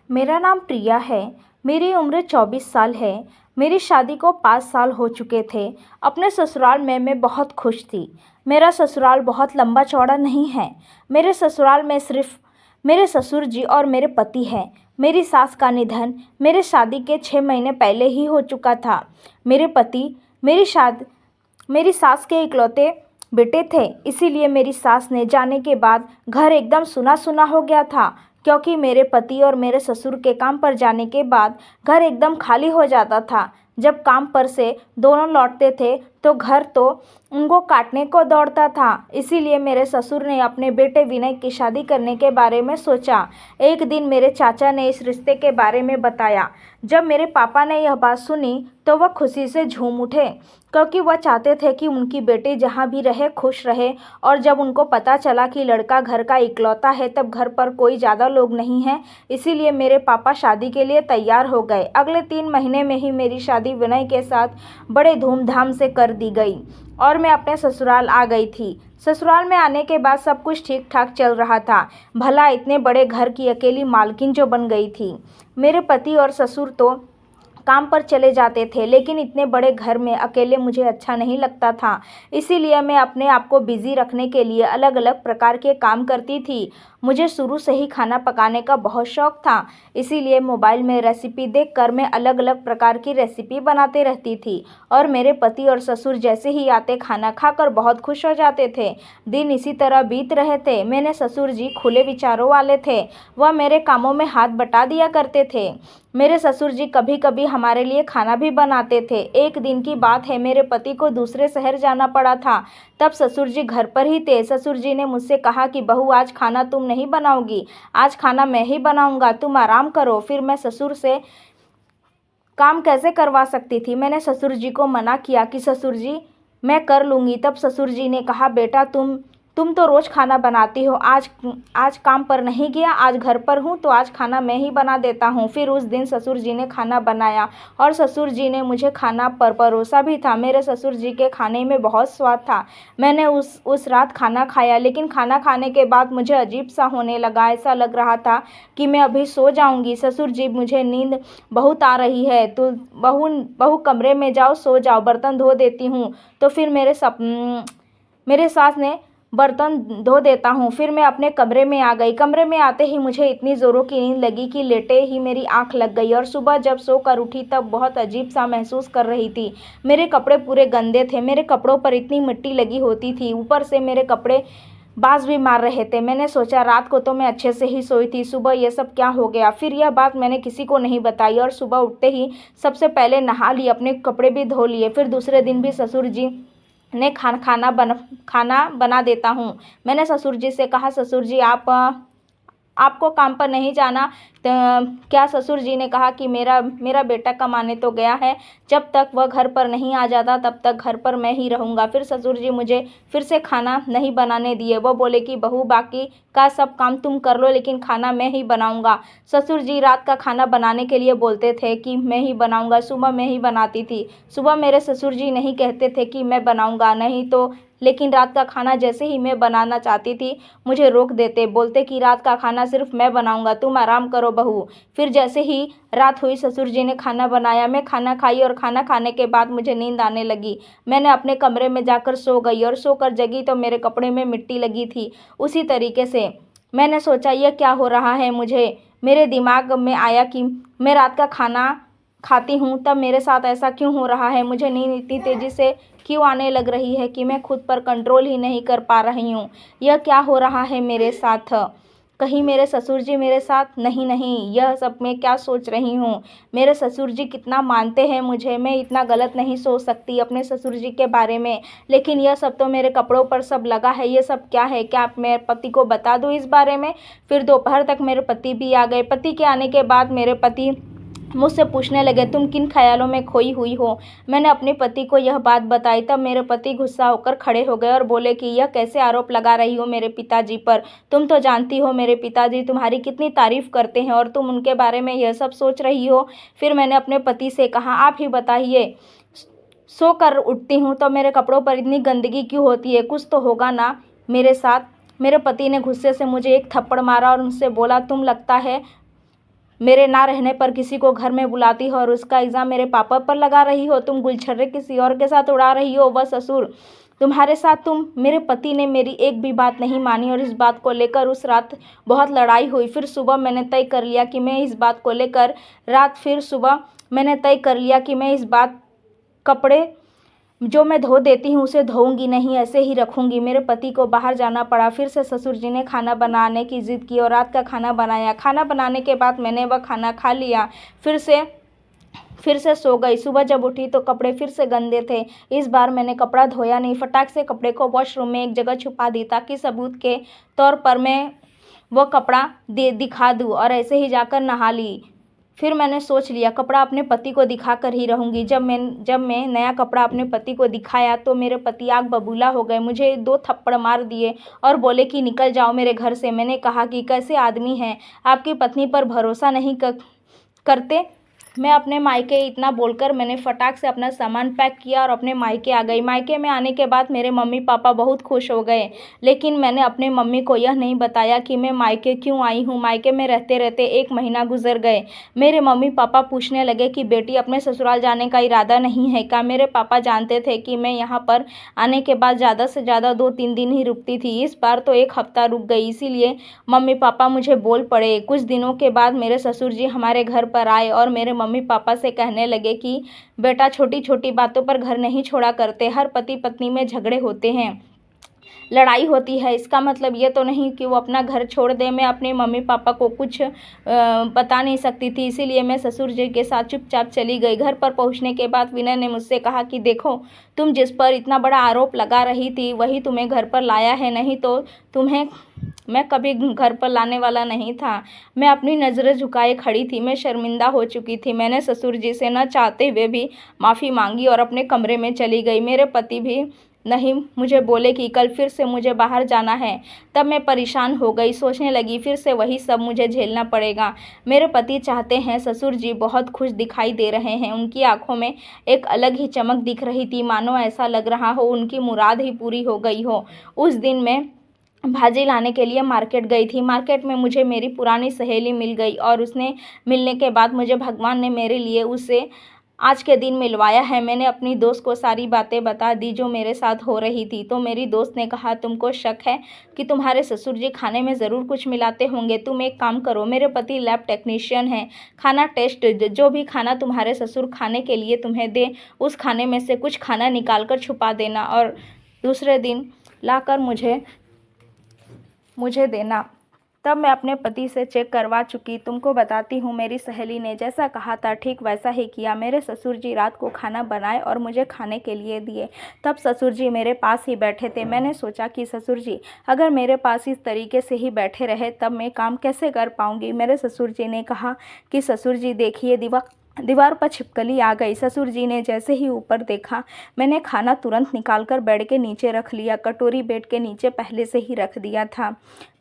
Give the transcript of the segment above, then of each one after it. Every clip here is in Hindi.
मेरा नाम प्रिया है। मेरी उम्र 24 साल है। मेरी शादी को 5 साल हो चुके थे। अपने ससुराल में मैं बहुत खुश थी। मेरा ससुराल बहुत लंबा चौड़ा नहीं है। मेरे ससुराल में सिर्फ मेरे ससुर जी और मेरे पति हैं। मेरी सास का निधन मेरे शादी के 6 महीने पहले ही हो चुका था। मेरे पति मेरी सास के इकलौते बेटे थे, इसीलिए मेरी सास ने जाने के बाद घर एकदम सुना सुना हो गया था। क्योंकि मेरे पति और मेरे ससुर के काम पर जाने के बाद घर एकदम खाली हो जाता था। जब काम पर से दोनों लौटते थे तो घर तो उनको काटने को दौड़ता था। इसीलिए मेरे ससुर ने अपने बेटे विनय की शादी करने के बारे में सोचा। एक दिन मेरे चाचा ने इस रिश्ते के बारे में बताया। जब मेरे पापा ने यह बात सुनी तो वह खुशी से झूम उठे, क्योंकि वह चाहते थे कि उनकी बेटी जहाँ भी रहे खुश रहे। और जब उनको पता चला कि लड़का घर का इकलौता है तब घर पर कोई ज़्यादा लोग नहीं हैं, इसीलिए मेरे पापा शादी के लिए तैयार हो गए। अगले 3 महीने में ही मेरी शादी विनय के साथ बड़े धूमधाम से कर दी गई और मैं अपने ससुराल आ गई थी। ससुराल में आने के बाद सब कुछ ठीक ठाक चल रहा था। भला इतने बड़े घर की अकेली मालकिन जो बन गई थी। मेरे पति और ससुर तो काम पर चले जाते थे, लेकिन इतने बड़े घर में अकेले मुझे अच्छा नहीं लगता था। इसीलिए मैं अपने आप को बिज़ी रखने के लिए अलग अलग प्रकार के काम करती थी। मुझे शुरू से ही खाना पकाने का बहुत शौक़ था, इसीलिए मोबाइल में रेसिपी देखकर मैं अलग अलग प्रकार की रेसिपी बनाते रहती थी। और मेरे पति और ससुर जैसे ही आते खाना खाकर बहुत खुश हो जाते थे। दिन इसी तरह बीत रहे थे। मेरे ससुर जी खुले विचारों वाले थे। वह मेरे कामों में हाथ बटा दिया करते थे। मेरे ससुर जी कभी कभी हमारे लिए खाना भी बनाते थे। एक दिन की बात है, मेरे पति को दूसरे शहर जाना पड़ा था। तब ससुर जी घर पर ही थे। ससुर जी ने मुझसे कहा कि बहू, आज खाना तुम नहीं बनाओगी, आज खाना मैं ही बनाऊंगा, तुम आराम करो। फिर मैं ससुर से काम कैसे करवा सकती थी। मैंने ससुर जी को मना किया कि ससुर जी मैं कर लूँगी। तब ससुर जी ने कहा, बेटा तुम तो रोज़ खाना बनाती हो, आज काम पर नहीं गया, आज घर पर हूँ तो आज खाना मैं ही बना देता हूँ। फिर उस दिन ससुर जी ने खाना बनाया और ससुर जी ने मुझे खाना परोसा भी था। मेरे ससुर जी के खाने में बहुत स्वाद था। मैंने उस रात खाना खाया, लेकिन खाना खाने के बाद मुझे अजीब सा होने लगा। ऐसा लग रहा था कि मैं अभी सो जाऊँगी। ससुर जी, मुझे नींद बहुत आ रही है, तो बहू कमरे में जाओ, सो जाओ, बर्तन धो देती हूँ। तो फिर मेरे सास ने बर्तन धो देता हूँ। फिर मैं अपने कमरे में आ गई। कमरे में आते ही मुझे इतनी ज़ोरों की नींद लगी कि लेटे ही मेरी आंख लग गई। और सुबह जब सोकर उठी तब बहुत अजीब सा महसूस कर रही थी। मेरे कपड़े पूरे गंदे थे। मेरे कपड़ों पर इतनी मिट्टी लगी होती थी, ऊपर से मेरे कपड़े बास भी मार रहे थे। मैंने सोचा, रात को तो मैं अच्छे से ही सोई थी, सुबह ये सब क्या हो गया। फिर यह बात मैंने किसी को नहीं बताई और सुबह उठते ही सबसे पहले नहा ली, अपने कपड़े भी धो लिए। फिर दूसरे दिन भी ससुर जी ने खाना बना देता हूँ। मैंने ससुर जी से कहा, ससुर जी आपको काम पर नहीं जाना। तो क्या ससुर जी ने कहा कि मेरा बेटा कमाने तो गया है, जब तक वह घर पर नहीं आ जाता तब तक घर पर मैं ही रहूँगा। फिर ससुर जी मुझे फिर से खाना नहीं बनाने दिए। वो बोले कि बहू, बाकी का सब काम तुम कर लो, लेकिन खाना मैं ही बनाऊँगा। ससुर जी रात का खाना बनाने के लिए बोलते थे कि मैं ही बनाऊँगा, सुबह मैं ही बनाती थी। सुबह मेरे ससुर जी नहीं कहते थे कि मैं बनाऊँगा, नहीं तो, लेकिन रात का खाना जैसे ही मैं बनाना चाहती थी मुझे रोक देते, बोलते कि रात का खाना सिर्फ मैं बनाऊंगा, तुम आराम करो बहू। फिर जैसे ही रात हुई ससुर जी ने खाना बनाया, मैं खाना खाई और खाना खाने के बाद मुझे नींद आने लगी। मैंने अपने कमरे में जाकर सो गई और सोकर जगी तो मेरे कपड़े में मिट्टी लगी थी। उसी तरीके से मैंने सोचा, यह क्या हो रहा है मुझे। मेरे दिमाग में आया कि मैं रात का खाना खाती हूँ तब मेरे साथ ऐसा क्यों हो रहा है। मुझे नींद इतनी तेज़ी से क्यों आने लग रही है कि मैं खुद पर कंट्रोल ही नहीं कर पा रही हूँ। यह क्या हो रहा है मेरे साथ। कहीं मेरे ससुर जी मेरे साथ नहीं, यह सब मैं क्या सोच रही हूँ। मेरे ससुर जी कितना मानते हैं मुझे, मैं इतना गलत नहीं सोच सकती अपने ससुर जी के बारे में। लेकिन यह सब तो मेरे कपड़ों पर सब लगा है, ये सब क्या है। क्या आप मेरे पति को बता दूँ इस बारे में। फिर दोपहर तक मेरे पति भी आ गए। पति के आने के बाद मेरे पति मुझसे पूछने लगे, तुम किन ख्यालों में खोई हुई हो। मैंने अपने पति को यह बात बताई। तब मेरे पति गुस्सा होकर खड़े हो गए और बोले कि यह कैसे आरोप लगा रही हो मेरे पिताजी पर। तुम तो जानती हो मेरे पिताजी तुम्हारी कितनी तारीफ करते हैं और तुम उनके बारे में यह सब सोच रही हो। फिर मैंने अपने पति से कहा, आप ही बताइए, सो कर उठती हूँ तो मेरे कपड़ों पर इतनी गंदगी क्यों होती है, कुछ तो होगा ना मेरे साथ। मेरे पति ने गुस्से से मुझे एक थप्पड़ मारा और मुझसे बोला, मेरे ना रहने पर किसी को घर में बुलाती हो और उसका इल्ज़ाम मेरे पापा पर लगा रही हो। तुम गुलछर्रे किसी और के साथ उड़ा रही हो। वह ससुर तुम्हारे साथ मेरे पति ने मेरी एक भी बात नहीं मानी और इस बात को लेकर उस रात बहुत लड़ाई हुई। फिर सुबह मैंने तय कर लिया कि मैं इस बात को लेकर फिर सुबह मैंने तय कर लिया कि मैं इस बात कपड़े जो मैं धो देती हूँ उसे धोऊंगी नहीं, ऐसे ही रखूंगी। मेरे पति को बाहर जाना पड़ा। फिर से ससुर जी ने खाना बनाने की जिद की और रात का खाना बनाया। खाना बनाने के बाद मैंने वह खाना खा लिया। फिर से सो गई। सुबह जब उठी तो कपड़े फिर से गंदे थे। इस बार मैंने कपड़ा धोया नहीं, फटाक से कपड़े को वॉशरूम में एक जगह छुपा दी ताकि सबूत के तौर पर मैं वह कपड़ा दिखा दूँ और ऐसे ही जाकर नहा ली। फिर मैंने सोच लिया कपड़ा अपने पति को दिखा कर ही रहूँगी। जब मैं नया कपड़ा अपने पति को दिखाया तो मेरे पति आग बबूला हो गए, मुझे 2 थप्पड़ मार दिए और बोले कि निकल जाओ मेरे घर से। मैंने कहा कि कैसे आदमी हैं, आपकी पत्नी पर भरोसा नहीं करते। मैं अपने मायके इतना बोलकर मैंने फटाक से अपना सामान पैक किया और अपने मायके आ गई। मायके में आने के बाद मेरे मम्मी पापा बहुत खुश हो गए, लेकिन मैंने अपने मम्मी को यह नहीं बताया कि मैं मायके क्यों आई हूँ। मायके में रहते रहते 1 महीना गुजर गए। मेरे मम्मी पापा पूछने लगे कि बेटी अपने ससुराल जाने का इरादा नहीं है क्या। मेरे पापा जानते थे कि मैं यहाँ पर आने के बाद ज़्यादा से ज़्यादा 2-3 दिन ही रुकती थी। इस बार तो 1 हफ्ता रुक गई, इसीलिए मम्मी पापा मुझे बोल पड़े। कुछ दिनों के बाद मेरे ससुर जी हमारे घर पर आए और मेरे मम्मी पापा से कहने लगे कि बेटा छोटी छोटी बातों पर घर नहीं छोड़ा करते, हर पति पत्नी में झगड़े होते हैं, लड़ाई होती है, इसका मतलब ये तो नहीं कि वो अपना घर छोड़ दे। मैं अपने मम्मी पापा को कुछ बता नहीं सकती थी, इसीलिए मैं ससुर जी के साथ चुपचाप चली गई। घर पर पहुंचने के बाद विनय ने मुझसे कहा कि देखो, तुम जिस पर इतना बड़ा आरोप लगा रही थी वही तुम्हें घर पर लाया है, नहीं तो तुम्हें मैं कभी घर पर लाने वाला नहीं था। मैं अपनी नज़रें झुकाए खड़ी थी, मैं शर्मिंदा हो चुकी थी। मैंने ससुर जी से न चाहते हुए भी माफ़ी मांगी और अपने कमरे में चली गई। मेरे पति भी नहीं मुझे बोले कि कल फिर से मुझे बाहर जाना है। तब मैं परेशान हो गई, सोचने लगी फिर से वही सब मुझे झेलना पड़ेगा। मेरे पति चाहते हैं, ससुर जी बहुत खुश दिखाई दे रहे हैं, उनकी आंखों में एक अलग ही चमक दिख रही थी, मानो ऐसा लग रहा हो उनकी मुराद ही पूरी हो गई हो। उस दिन मैं भाजी लाने के लिए मार्केट गई थी। मार्केट में मुझे मेरी पुरानी सहेली मिल गई और उसने मिलने के बाद मुझे भगवान ने मेरे लिए उसे आज के दिन मिलवाया है। मैंने अपनी दोस्त को सारी बातें बता दी जो मेरे साथ हो रही थी, तो मेरी दोस्त ने कहा तुमको शक है कि तुम्हारे ससुर जी खाने में ज़रूर कुछ मिलाते होंगे। तुम एक काम करो, मेरे पति लैब टेक्नीशियन हैं, खाना टेस्ट जो भी खाना तुम्हारे ससुर खाने के लिए तुम्हें दे, उस खाने में से कुछ खाना निकाल कर छुपा देना और दूसरे दिन लाकर मुझे देना। तब मैं अपने पति से चेक करवा चुकी। तुमको बताती हूँ, मेरी सहेली ने जैसा कहा था ठीक वैसा ही किया। मेरे ससुर जी रात को खाना बनाए और मुझे खाने के लिए दिए। तब ससुर जी मेरे पास ही बैठे थे। मैंने सोचा कि ससुर जी अगर मेरे पास इस तरीके से ही बैठे रहे तब मैं काम कैसे कर पाऊँगी। मेरे ससुर जी ने कहा कि ससुर जी देखिए, दीवार पर छिपकली आ गई। ससुर जी ने जैसे ही ऊपर देखा, मैंने खाना तुरंत निकालकर बेड के नीचे रख लिया। कटोरी बेड के नीचे पहले से ही रख दिया था,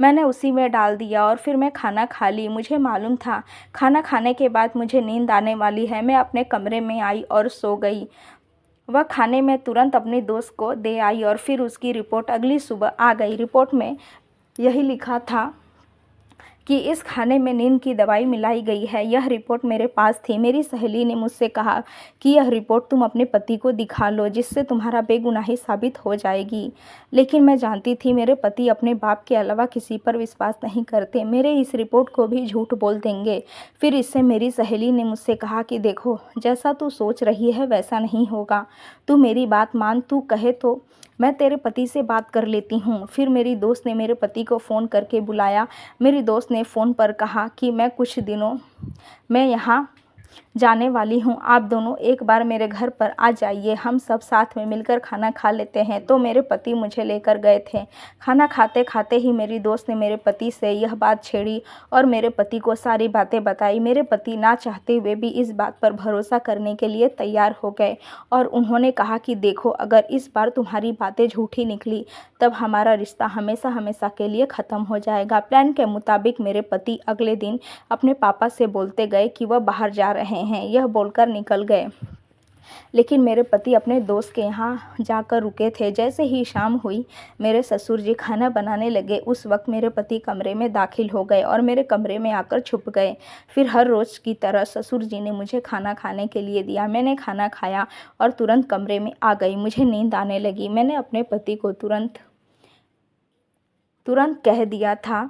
मैंने उसी में डाल दिया और फिर मैं खाना खा ली। मुझे मालूम था खाना खाने के बाद मुझे नींद आने वाली है। मैं अपने कमरे में आई और सो गई। वह खाने में तुरंत अपनी दोस्त को दे आई और फिर उसकी रिपोर्ट अगली सुबह आ गई। रिपोर्ट में यही लिखा था कि इस खाने में नींद की दवाई मिलाई गई है। यह रिपोर्ट मेरे पास थी। मेरी सहेली ने मुझसे कहा कि यह रिपोर्ट तुम अपने पति को दिखा लो, जिससे तुम्हारा बेगुनाही साबित हो जाएगी। लेकिन मैं जानती थी मेरे पति अपने बाप के अलावा किसी पर विश्वास नहीं करते, मेरे इस रिपोर्ट को भी झूठ बोल देंगे। फिर इससे मेरी सहेली ने मुझसे कहा कि देखो, जैसा तू सोच रही है वैसा नहीं होगा, तू मेरी बात मान, तू कहे तो मैं तेरे पति से बात कर लेती हूँ। फिर मेरी दोस्त ने मेरे पति को फ़ोन करके बुलाया। मेरी दोस्त ने फ़ोन पर कहा कि मैं कुछ दिनों में यहाँ जाने वाली हूँ, आप दोनों एक बार मेरे घर पर आ जाइए, हम सब साथ में मिलकर खाना खा लेते हैं। तो मेरे पति मुझे लेकर गए थे। खाना खाते खाते ही मेरी दोस्त ने मेरे पति से यह बात छेड़ी और मेरे पति को सारी बातें बताई। मेरे पति ना चाहते हुए भी इस बात पर भरोसा करने के लिए तैयार हो गए और उन्होंने कहा कि देखो, अगर इस बार तुम्हारी बातें झूठी निकली तब हमारा रिश्ता हमेशा हमेशा के लिए ख़त्म हो जाएगा। प्लान के मुताबिक मेरे पति अगले दिन अपने पापा से बोलते गए कि वह बाहर जा रहे हैं। यह बोलकर निकल गए। लेकिन मेरे पति अपने दोस्त के यहाँ जाकर रुके थे। जैसे ही शाम हुई मेरे ससुर जी खाना बनाने लगे। उस वक्त मेरे पति कमरे में दाखिल हो गए और मेरे कमरे में आकर छुप गए। फिर हर रोज़ की तरह ससुर जी ने मुझे खाना खाने के लिए दिया। मैंने खाना खाया और तुरंत कमरे में आ गई। मुझे नींद आने लगी। मैंने अपने पति को तुरंत कह दिया था,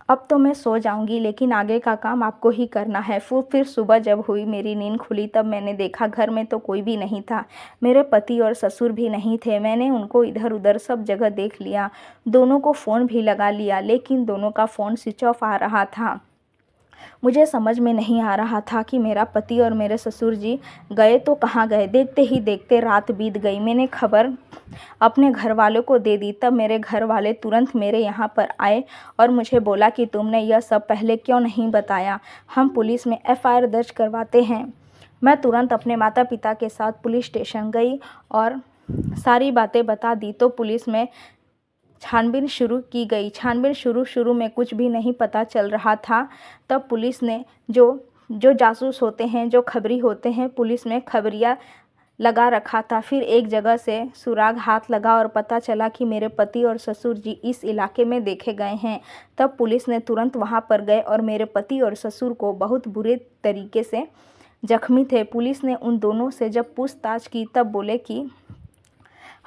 अब तो मैं सो जाऊंगी, लेकिन आगे का काम आपको ही करना है। फिर सुबह जब हुई मेरी नींद खुली तब मैंने देखा घर में तो कोई भी नहीं था। मेरे पति और ससुर भी नहीं थे। मैंने उनको इधर उधर सब जगह देख लिया। दोनों को फ़ोन भी लगा लिया, लेकिन दोनों का फ़ोन स्विच ऑफ आ रहा था। मुझे समझ में नहीं आ रहा था कि मेरा पति और मेरे ससुर जी गए तो कहाँ गए। देखते ही देखते रात बीत गई। मैंने खबर अपने घर वालों को दे दी। तब मेरे घर वाले तुरंत मेरे यहाँ पर आए और मुझे बोला कि तुमने यह सब पहले क्यों नहीं बताया, हम पुलिस में एफआईआर दर्ज करवाते हैं। मैं तुरंत अपने माता पिता के साथ पुलिस स्टेशन गई और सारी बातें बता दी। तो पुलिस में छानबीन शुरू की गई। छानबीन शुरू में कुछ भी नहीं पता चल रहा था। तब पुलिस ने जो जासूस होते हैं, जो खबरी होते हैं, पुलिस में खबरिया लगा रखा था। फिर एक जगह से सुराग हाथ लगा और पता चला कि मेरे पति और ससुर जी इस इलाके में देखे गए हैं। तब पुलिस ने तुरंत वहां पर गए और मेरे पति और ससुर को बहुत बुरे तरीके से जख्मी थे। पुलिस ने उन दोनों से जब पूछताछ की तब बोले कि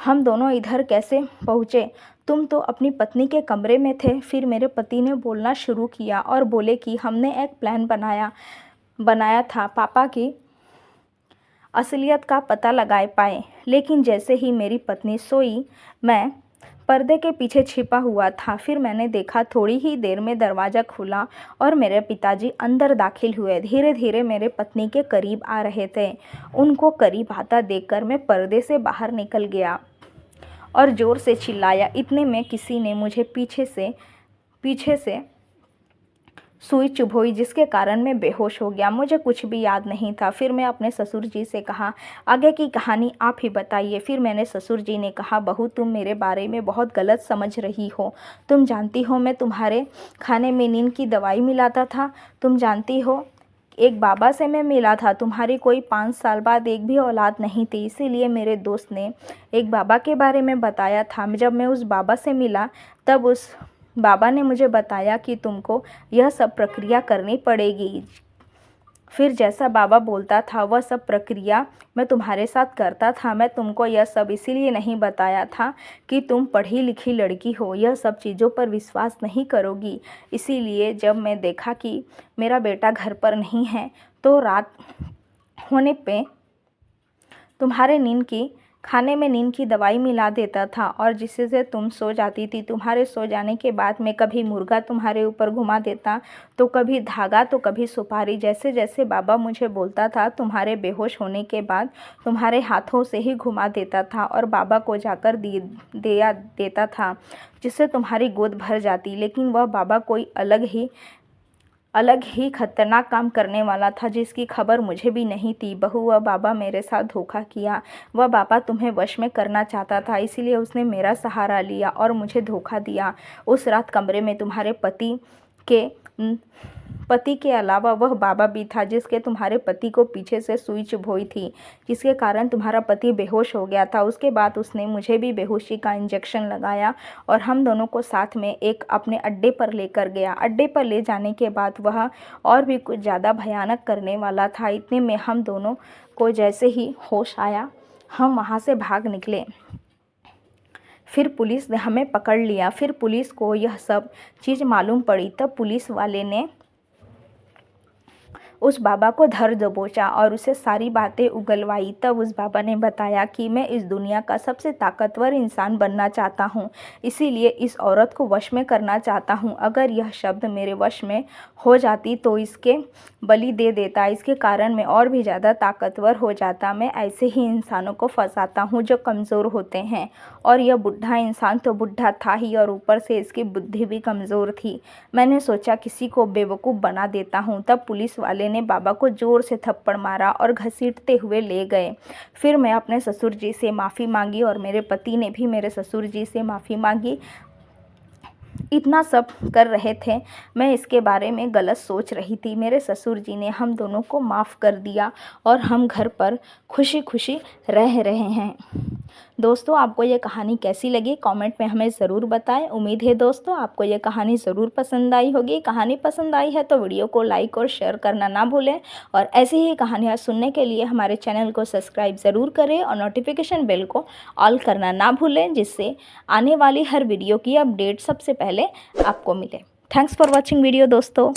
हम दोनों इधर कैसे पहुँचे, तुम तो अपनी पत्नी के कमरे में थे। फिर मेरे पति ने बोलना शुरू किया और बोले कि हमने एक प्लान बनाया था, पापा की असलियत का पता लगा पाए। लेकिन जैसे ही मेरी पत्नी सोई, मैं पर्दे के पीछे छिपा हुआ था। फिर मैंने देखा थोड़ी ही देर में दरवाज़ा खुला और मेरे पिताजी अंदर दाखिल हुए। धीरे धीरे मेरे पत्नी के करीब आ रहे थे। उनको करीब आता देखकर मैं पर्दे से बाहर निकल गया और ज़ोर से चिल्लाया। इतने में किसी ने मुझे पीछे से सुई चुभोई, जिसके कारण मैं बेहोश हो गया। मुझे कुछ भी याद नहीं था। फिर मैं अपने ससुर जी से कहा, आगे की कहानी आप ही बताइए। फिर मैंने ससुर जी ने कहा, बहू तुम मेरे बारे में बहुत गलत समझ रही हो। तुम जानती हो मैं तुम्हारे खाने में नींद की दवाई मिलाता था। तुम जानती हो एक बाबा से मैं मिला था। तुम्हारी कोई 5 साल बाद एक भी औलाद नहीं थी। इसीलिए मेरे दोस्त ने एक बाबा के बारे में बताया था। जब मैं उस बाबा से मिला तब उस बाबा ने मुझे बताया कि तुमको यह सब प्रक्रिया करनी पड़ेगी। फिर जैसा बाबा बोलता था वह सब प्रक्रिया मैं तुम्हारे साथ करता था। मैं तुमको यह सब इसीलिए नहीं बताया था कि तुम पढ़ी लिखी लड़की हो, यह सब चीज़ों पर विश्वास नहीं करोगी। इसीलिए जब मैं देखा कि मेरा बेटा घर पर नहीं है तो रात होने पे तुम्हारे खाने में नींद की दवाई मिला देता था और जिससे तुम सो जाती थी। तुम्हारे सो जाने के बाद मैं कभी मुर्गा तुम्हारे ऊपर घुमा देता, तो कभी धागा, तो कभी सुपारी। जैसे जैसे बाबा मुझे बोलता था तुम्हारे बेहोश होने के बाद तुम्हारे हाथों से ही घुमा देता था और बाबा को जाकर देता था, जिससे तुम्हारी गोद भर जाती। लेकिन वह बाबा कोई अलग ही खतरनाक काम करने वाला था, जिसकी खबर मुझे भी नहीं थी। बहू, वह बाबा मेरे साथ धोखा किया। वह बाबा तुम्हें वश में करना चाहता था, इसीलिए उसने मेरा सहारा लिया और मुझे धोखा दिया। उस रात कमरे में तुम्हारे पति के अलावा वह बाबा भी था, जिसके तुम्हारे पति को पीछे से सुई चुभोई थी, जिसके कारण तुम्हारा पति बेहोश हो गया था। उसके बाद उसने मुझे भी बेहोशी का इंजेक्शन लगाया और हम दोनों को साथ में एक अपने अड्डे पर लेकर गया। अड्डे पर ले जाने के बाद वह और भी कुछ ज़्यादा भयानक करने वाला था। इतने में हम दोनों को जैसे ही होश आया हम वहाँ से भाग निकले। फिर पुलिस ने हमें पकड़ लिया। फिर पुलिस को यह सब चीज़ मालूम पड़ी। तब पुलिस वाले ने उस बाबा को धर दबोचा और उसे सारी बातें उगलवाई। तब उस बाबा ने बताया कि मैं इस दुनिया का सबसे ताकतवर इंसान बनना चाहता हूँ, इसीलिए इस औरत को वश में करना चाहता हूँ। अगर यह शब्द मेरे वश में हो जाती तो इसके बलि दे देता, इसके कारण मैं और भी ज़्यादा ताकतवर हो जाता। मैं ऐसे ही इंसानों को फंसाता हूँ जो कमज़ोर होते हैं, और यह बुढ़ा इंसान तो बुढ़ा था ही और ऊपर से इसकी बुद्धि भी कमज़ोर थी। मैंने सोचा किसी को बेवकूफ़ बना देता हूँ। तब पुलिस वाले ने बाबा को जोर से थप्पड़ मारा और घसीटते हुए ले गए। फिर मैं अपने ससुर जी से माफ़ी मांगी और मेरे पति ने भी मेरे ससुर जी से माफ़ी मांगी। इतना सब कर रहे थे, मैं इसके बारे में गलत सोच रही थी। मेरे ससुर जी ने हम दोनों को माफ़ कर दिया और हम घर पर खुशी खुशी रह रहे हैं। दोस्तों, आपको ये कहानी कैसी लगी कमेंट में हमें ज़रूर बताएं। उम्मीद है दोस्तों आपको ये कहानी ज़रूर पसंद आई होगी। कहानी पसंद आई है तो वीडियो को लाइक और शेयर करना ना भूलें और ऐसी ही कहानियाँ सुनने के लिए हमारे चैनल को सब्सक्राइब ज़रूर करें और नोटिफिकेशन बेल को ऑल करना ना भूलें, जिससे आने वाली हर वीडियो की अपडेट सबसे पहले आपको मिले। थैंक्स फॉर वॉचिंग वीडियो दोस्तों।